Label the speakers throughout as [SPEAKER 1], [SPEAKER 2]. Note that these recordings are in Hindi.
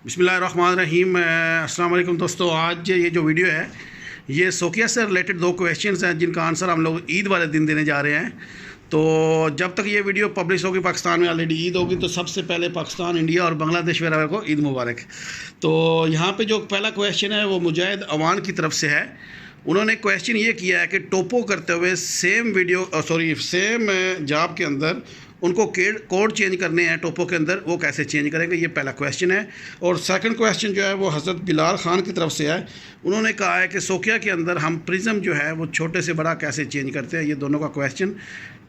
[SPEAKER 1] बिस्मिल्लाहिर्रहमानिर्रहीम। अस्सलाम वालेकुम दोस्तों, आज ये जो वीडियो है ये सोकिया से रिलेटेड दो क्वेश्चंस हैं जिनका आंसर हम लोग ईद वाले दिन देने जा रहे हैं। तो जब तक ये वीडियो पब्लिश होगी पाकिस्तान में ऑलरेडी ईद होगी, तो सबसे पहले पाकिस्तान, इंडिया और बांग्लादेश वगैरह को ईद मुबारक। तो यहाँ पे जो पहला क्वेश्चन है वो मुजाहिद अवान की तरफ से है। उन्होंने क्वेश्चन ये किया है कि टोपो करते हुए सेम जॉब के अंदर उनको कोड चेंज करने हैं टोपो के अंदर, वो कैसे चेंज करेंगे, ये पहला क्वेश्चन है। और सेकंड क्वेश्चन जो है वो हज़रत बिलाल ख़ान की तरफ से है। उन्होंने कहा है कि सोकिया के अंदर हम प्रिज्म जो है वो छोटे से बड़ा कैसे चेंज करते हैं। ये दोनों का क्वेश्चन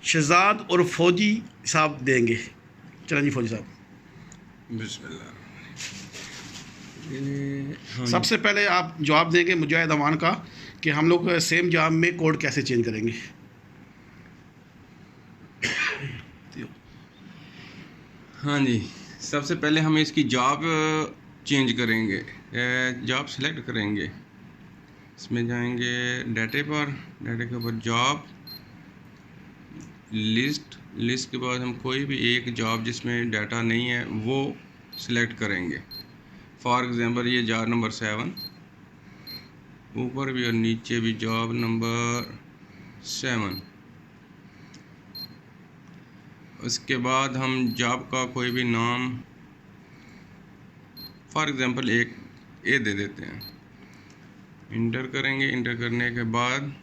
[SPEAKER 1] शहजाद और फ़ौजी साहब देंगे। चलें जी फ़ौजी साहब।
[SPEAKER 2] बिस्मिल्लाह।
[SPEAKER 1] सबसे पहले आप जवाब देंगे मुजाहिद अवान का कि हम लोग सेम जॉब में कोड कैसे चेंज करेंगे।
[SPEAKER 2] हाँ जी, सबसे पहले हम इसकी जॉब चेंज करेंगे। जॉब सेलेक्ट करेंगे, इसमें जाएंगे डाटे पर, डाटे के ऊपर जॉब लिस्ट के बाद हम कोई भी एक जॉब जिसमें डाटा नहीं है वो सिलेक्ट करेंगे। फॉर एग्ज़ाम्पल ये जॉब नंबर 7, ऊपर भी और नीचे भी जॉब नंबर 7। उसके बाद हम जॉब का कोई भी नाम, फॉर एग्ज़ाम्पल एक ए दे देते हैं। इंटर करेंगे, इंटर करने के बाद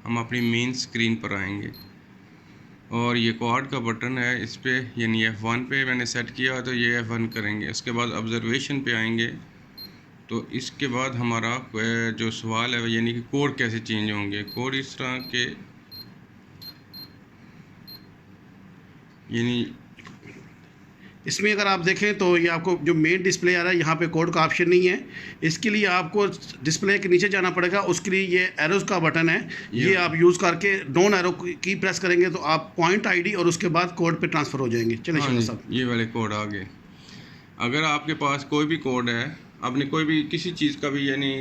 [SPEAKER 2] हम अपनी मेन स्क्रीन पर आएंगे और ये क्वाड का बटन है, इस पर यानी F1 पे मैंने सेट किया तो ये F1 करेंगे। उसके बाद ऑब्जर्वेशन पे आएंगे। तो इसके बाद हमारा जो सवाल है यानी कि कोड कैसे चेंज होंगे। कोड इस तरह के यानी
[SPEAKER 1] इसमें अगर आप देखें तो ये आपको जो मेन डिस्प्ले आ रहा है यहाँ पे कोड का ऑप्शन नहीं है। इसके लिए आपको डिस्प्ले के नीचे जाना पड़ेगा। उसके लिए ये एरोज़ का बटन है, ये आप यूज़ करके डाउन एरो की प्रेस करेंगे तो आप पॉइंट आईडी और उसके बाद कोड पे ट्रांसफ़र हो जाएंगे। चलिए
[SPEAKER 2] हाँ
[SPEAKER 1] साहब,
[SPEAKER 2] ये वाले कोड आ गए। अगर आपके पास कोई भी कोड है, आपने कोई भी किसी चीज़ का भी यानी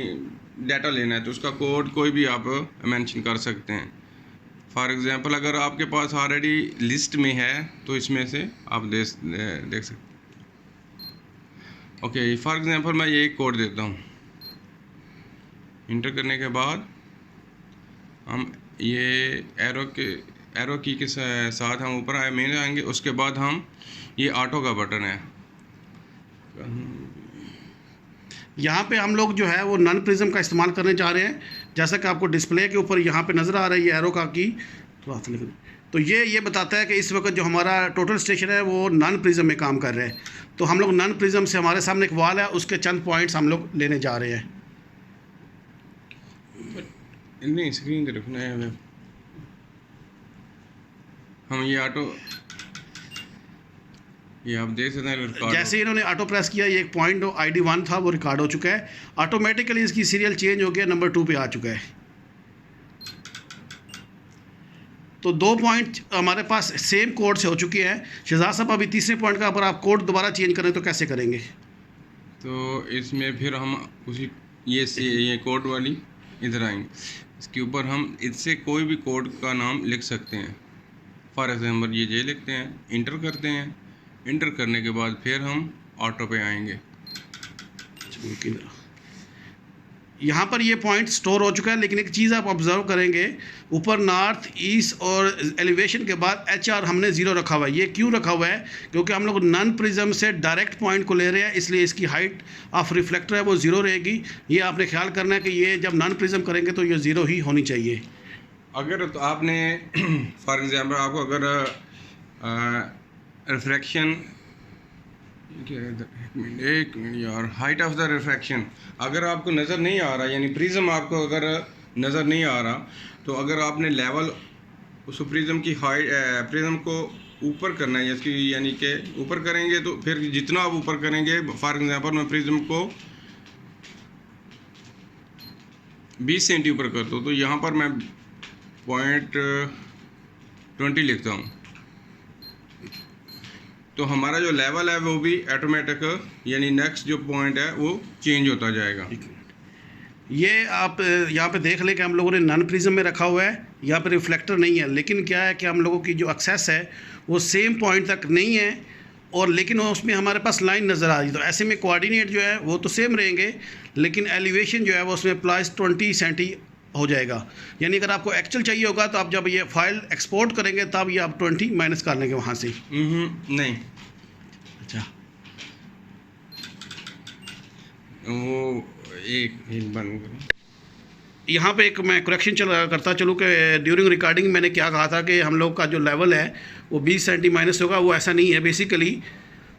[SPEAKER 2] डाटा लेना है तो उसका कोड कोई भी आप मेंशन कर सकते हैं। फॉर एग्ज़ाम्पल अगर आपके पास ऑलरेडी लिस्ट में है तो इसमें से आप देख सकते हैं। ओके, फॉर एग्ज़ाम्पल मैं ये कोड देता हूँ। इंटर करने के बाद हम ये एरो की के साथ हम ऊपर आए मेन आएंगे। उसके बाद हम ये ऑटो का बटन है,
[SPEAKER 1] यहाँ पे हम लोग जो है वो नन प्रिज्म का इस्तेमाल करने जा रहे हैं। जैसा कि आपको डिस्प्ले के ऊपर यहाँ पे नज़र आ रहा है ये एरो का की, तो ये बताता है कि इस वक्त जो हमारा टोटल स्टेशन है वो नन प्रिज्म में काम कर रहे हैं। तो हम लोग नन प्रिज्म से हमारे सामने एक वाल है, उसके चंद पॉइंट्स हम लोग लेने जा रहे हैं।
[SPEAKER 2] नहीं, स्क्रीन पे रखना है हमें। हम ये ऑटो, ये आप देख सकते हैं
[SPEAKER 1] जैसे ही इन्होंने ऑटो प्रेस किया, ये एक पॉइंट ID 1 था वो रिकॉर्ड हो चुका है। ऑटोमेटिकली इसकी सीरियल चेंज हो गया, नंबर 2 पे आ चुका है। तो 2 पॉइंट हमारे पास सेम कोड से हो चुके हैं। शहजाद साहब, अभी तीसरे पॉइंट का अगर आप कोड दोबारा चेंज करें तो कैसे करेंगे।
[SPEAKER 2] तो इसमें फिर हम उसी ये कोड वाली इधर आएंगे। इसके ऊपर हम इससे कोई भी कोड का नाम लिख सकते हैं। फॉर एग्जाम्पल ये लिखते हैं, इंटर करते हैं। इंटर करने के बाद फिर हम ऑटो पे आएंगे।
[SPEAKER 1] यहाँ पर ये पॉइंट स्टोर हो चुका है, लेकिन एक चीज़ आप ऑब्जर्व करेंगे, ऊपर नॉर्थ ईस्ट और एलिवेशन के बाद HR हमने 0 रखा हुआ है। ये क्यों रखा हुआ है? क्योंकि हम लोग नन प्रिज्म से डायरेक्ट पॉइंट को ले रहे हैं, इसलिए इसकी हाइट ऑफ रिफ्लेक्टर है वो 0 रहेगी। ये आपने ख्याल करना है कि ये जब नन प्रिज्म करेंगे तो ये 0 ही होनी चाहिए।
[SPEAKER 2] अगर तो आपने फॉर एग्जाम्पल आपको अगर रिफ्रैक्शन, एक मिनट यार, हाइट ऑफ द रिफ्रैक्शन अगर आपको नज़र नहीं आ रहा, यानी प्रिज्म आपको अगर नज़र नहीं आ रहा, तो अगर आपने लेवल उस प्रिज्म की हाइट, प्रिज्म को ऊपर करना है, इसकी यानी कि ऊपर करेंगे तो फिर जितना आप ऊपर करेंगे, फॉर एग्जांपल मैं प्रिज्म को 20 सेंटी ऊपर करता हूँ तो यहाँ पर मैं .20 लिखता हूँ, तो हमारा जो लेवल है वो भी ऑटोमेटिक यानी नेक्स्ट जो पॉइंट है वो चेंज होता जाएगा।
[SPEAKER 1] ये आप यहाँ पे देख लें कि हम लोगों ने नन प्रिज्म में रखा हुआ है, यहाँ पे रिफ्लेक्टर नहीं है, लेकिन क्या है कि हम लोगों की जो एक्सेस है वो सेम पॉइंट तक नहीं है और लेकिन उसमें हमारे पास लाइन नज़र आ रही है। तो ऐसे में कोऑर्डिनेट जो है वो तो सेम रहेंगे, लेकिन एलिवेशन जो है वो उसमें +20 सेंटी हो जाएगा। यानी अगर आपको एक्चुअल चाहिए होगा तो आप जब ये फाइल एक्सपोर्ट करेंगे तब ये आप 20 माइनस कर लेंगे वहाँ से।
[SPEAKER 2] नहीं,
[SPEAKER 1] अच्छा,
[SPEAKER 2] वो एक बंद करो।
[SPEAKER 1] यहाँ पे एक मैं करेक्शन करता चलूँ कि ड्यूरिंग रिकॉर्डिंग मैंने क्या कहा था कि हम लोग का जो लेवल है वो 20 सेंटी माइनस होगा। वो ऐसा नहीं है। बेसिकली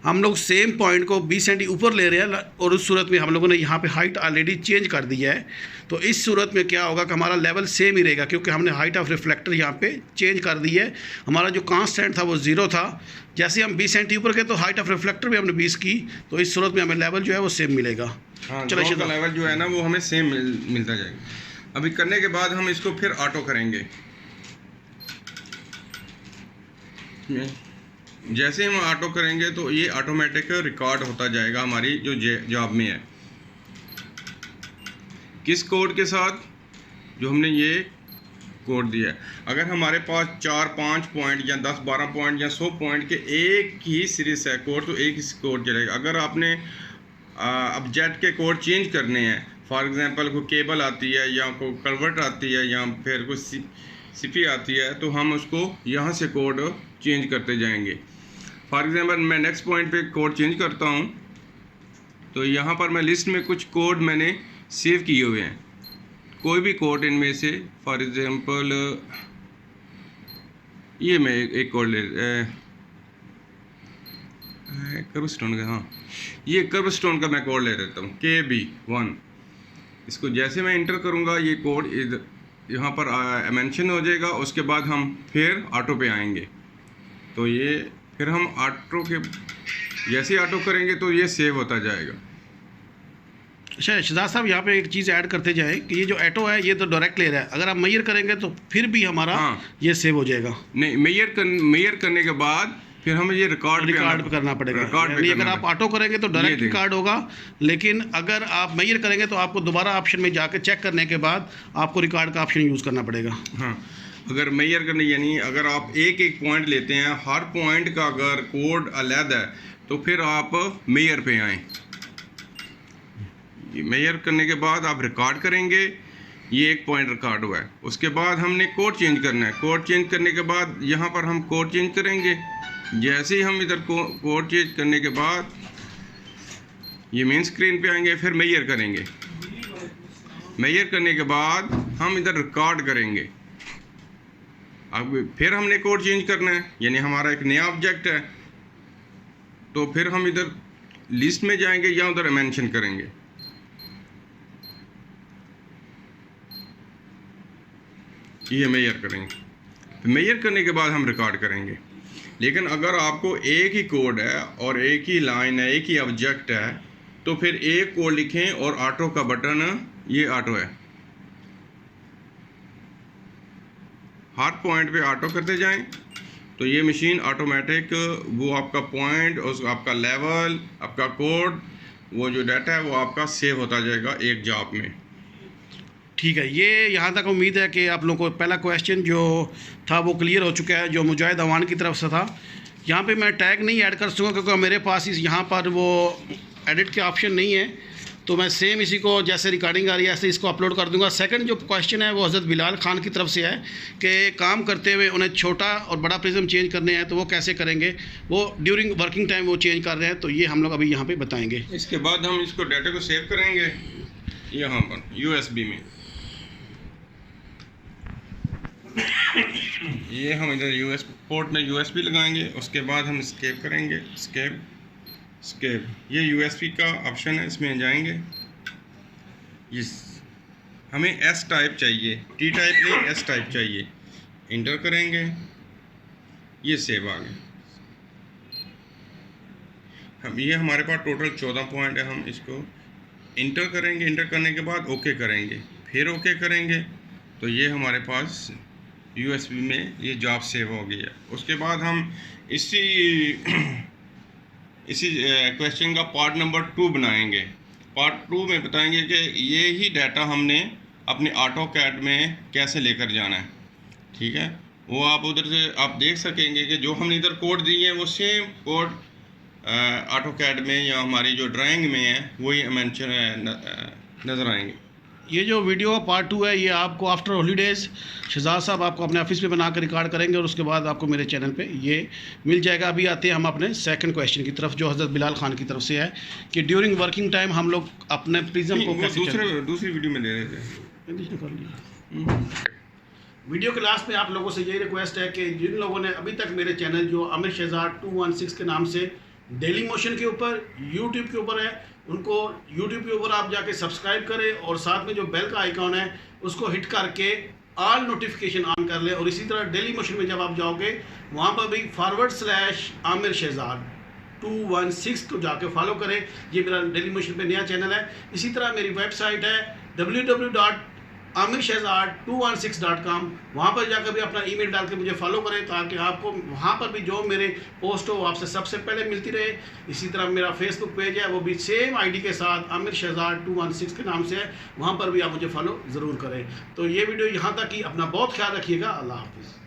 [SPEAKER 1] हम लोग सेम पॉइंट को 20 सेंटी ऊपर ले रहे हैं और उस सूरत में हम लोगों ने यहाँ पे हाइट ऑलरेडी चेंज कर दी है। तो इस सूरत में क्या होगा कि हमारा लेवल सेम ही रहेगा, क्योंकि हमने हाइट ऑफ रिफ्लेक्टर यहाँ पे चेंज कर दी है। हमारा जो कांस्टेंट था वो 0 था। जैसे हम 20 सेंटी ऊपर गए तो हाइट ऑफ रिफ्लेक्टर भी हमने 20 की, तो इस सूरत में हमें लेवल जो है वो सेम मिलेगा।
[SPEAKER 2] हाँ,
[SPEAKER 1] चलो
[SPEAKER 2] ड्रॉप का लेवल जो है ना वो हमें सेम मिलता जाएगा। अभी करने के बाद हम इसको फिर ऑटो करेंगे। जैसे हम ऑटो करेंगे तो ये ऑटोमेटिक रिकॉर्ड होता जाएगा हमारी जो जॉब में है। किस कोड के साथ? जो हमने ये कोड दिया है। अगर हमारे पास 4-5 पॉइंट या 10-12 पॉइंट या 100 पॉइंट के एक ही सीरीज है कोड, तो एक ही कोड चलेगा। अगर आपने ऑब्जेक्ट के कोड चेंज करने हैं, फॉर एग्जांपल कोई केबल आती है या कोई कन्वर्ट आती है या फिर कोई सीपी आती है, तो हम उसको यहाँ से कोड चेंज करते जाएंगे। फॉर एग्जांपल मैं नेक्स्ट पॉइंट पे कोड चेंज करता हूँ, तो यहाँ पर मैं लिस्ट में कुछ कोड मैंने सेव किए हुए हैं। कोई भी कोड इनमें से, फॉर एग्जांपल ये मैं एक कोड ले कर्व स्टोन का, हाँ ये कर्व स्टोन का मैं कोड ले लेता हूँ KB1। इसको जैसे मैं इंटर करूँगा ये कोड यहाँ पर मेंशन हो जाएगा। उसके बाद हम फिर ऑटो पे आएंगे, तो ये फिर हम ऑटो के जैसे ऑटो करेंगे तो ये सेव होता जाएगा।
[SPEAKER 1] अच्छा शहजाद साहब, यहाँ पे एक चीज़ ऐड करते जाए कि ये जो ऑटो है ये तो डायरेक्ट ले रहा है। अगर आप मेजर करेंगे तो फिर भी हमारा ये सेव हो जाएगा।
[SPEAKER 2] नहीं, मेजर करने के बाद फिर हमें ये रिकॉर्ड
[SPEAKER 1] करना पड़ेगा। यानी अगर आप ऑटो करेंगे तो डायरेक्ट रिकॉर्ड होगा, लेकिन अगर आप मेजर करेंगे तो आपको दोबारा ऑप्शन में जाकर चेक करने के बाद आपको रिकॉर्ड का ऑप्शन यूज़ करना पड़ेगा।
[SPEAKER 2] हाँ, अगर मेजर करने यानी अगर आप एक एक पॉइंट लेते हैं, हर पॉइंट का अगर कोड अलग है तो फिर आप मेजर पे आएँ। मेजर करने के बाद आप रिकॉर्ड करेंगे, ये एक पॉइंट रिकॉर्ड हुआ है। उसके बाद हमने कोड चेंज करना है। कोड चेंज करने के बाद यहाँ पर हम कोड चेंज करेंगे। जैसे ही हम इधर कोड चेंज करने के बाद ये मेन स्क्रीन पे आएंगे, फिर मेजर करेंगे। मेजर करने के बाद हम इधर रिकॉर्ड करेंगे। अब फिर हमने कोड चेंज करना है, यानी हमारा एक नया ऑब्जेक्ट है, तो फिर हम इधर लिस्ट में जाएंगे या उधर मेंशन करेंगे। ये मेजर करेंगे। मेजर करने के बाद हम रिकॉर्ड करेंगे। लेकिन अगर आपको एक ही कोड है और एक ही लाइन है, एक ही ऑब्जेक्ट है, तो फिर एक कोड लिखें और ऑटो का बटन, ये ऑटो है, हर पॉइंट पे ऑटो करते जाएं, तो ये मशीन ऑटोमेटिक वो आपका पॉइंट, उस आपका लेवल, आपका कोड, वो जो डाटा है वो आपका सेव होता जाएगा एक जॉब में।
[SPEAKER 1] ठीक है, ये यहाँ तक उम्मीद है कि आप लोगों को पहला क्वेश्चन जो था वो क्लियर हो चुका है, जो मुजाहिद अवान की तरफ से था। यहाँ पे मैं टैग नहीं ऐड कर सकूँगा क्योंकि मेरे पास यहाँ पर वो एडिट के ऑप्शन नहीं है, तो मैं सेम इसी को जैसे रिकॉर्डिंग आ रही है ऐसे इसको अपलोड कर दूंगा। सेकंड जो क्वेश्चन है वो हज़रत बिलाल खान की तरफ से है कि काम करते हुए उन्हें छोटा और बड़ा प्रिज्म चेंज करने हैं तो वो कैसे करेंगे। वो ड्यूरिंग वर्किंग टाइम वो चेंज कर रहे हैं, तो ये हम लोग अभी यहाँ पे बताएंगे।
[SPEAKER 2] इसके बाद हम इसको डाटा को सेव करेंगे यहाँ पर USB में। ये हम इधर USB पोर्ट में USB लगाएंगे। उसके बाद हम स्केप करेंगे, स्केप ये USB का ऑप्शन है, इसमें जाएंगे। इस हमें S टाइप चाहिए, T टाइप नहीं, S टाइप चाहिए। इंटर करेंगे, ये सेव आ गया। हम ये हमारे पास टोटल 14 पॉइंट है। हम इसको इंटर करेंगे, इंटर करने के बाद ओके करेंगे, फिर ओके करेंगे, तो ये हमारे पास USB में ये जॉब सेव हो गई है। उसके बाद हम इसी क्वेश्चन का पार्ट नंबर 2 बनाएंगे। पार्ट 2 में बताएंगे कि ये ही डाटा हमने अपने ऑटो कैड में कैसे लेकर जाना है। ठीक है, वो आप उधर से आप देख सकेंगे कि जो हमने इधर कोड दिए हैं वो सेम कोड ऑटो कैड में या हमारी जो ड्राइंग में है वही मेंशन नज़र आएंगे।
[SPEAKER 1] ये जो वीडियो पार्ट 2 है, ये आपको आफ्टर हॉलीडेज़ शहजाद साहब आपको अपने ऑफिस में बना कर रिकॉर्ड करेंगे और उसके बाद आपको मेरे चैनल पे ये मिल जाएगा। अभी आते हैं हम अपने सेकंड क्वेश्चन की तरफ, जो हज़रत बिलाल खान की तरफ से है कि ड्यूरिंग वर्किंग टाइम हम लोग अपने प्रिज्म को कैसे
[SPEAKER 2] दूसरी वीडियो में दे देते हैं।
[SPEAKER 1] वीडियो के लास्ट में आप लोगों से यही रिक्वेस्ट है कि जिन लोगों ने अभी तक मेरे चैनल जो आमिर शहजाद 216 के नाम से डेली मोशन के ऊपर यूट्यूब के ऊपर है, उनको यूट्यूब के ऊपर आप जाके सब्सक्राइब करें और साथ में जो बेल का आइकॉन है उसको हिट करके ऑल नोटिफिकेशन ऑन कर लें। और इसी तरह डेली मोशन में जब आप जाओगे वहाँ पर भी /आमिर शहजाद 216 को जाके फॉलो करें। ये मेरा डेली मोशन पे नया चैनल है। इसी तरह मेरी वेबसाइट है www.amirshehzad216.com, वहाँ पर जाकर भी अपना ईमेल डाल के मुझे फॉलो करें ताकि आपको वहाँ पर भी जो मेरे पोस्ट हो आपसे सबसे पहले मिलती रहे। इसी तरह मेरा फेसबुक पेज है, वो भी सेम आईडी के साथ आमिर शहजाद 216 के नाम से है, वहाँ पर भी आप मुझे फॉलो ज़रूर करें। तो ये वीडियो यहाँ तक ही, अपना बहुत ख्याल रखिएगा। अल्लाह हाफिज़।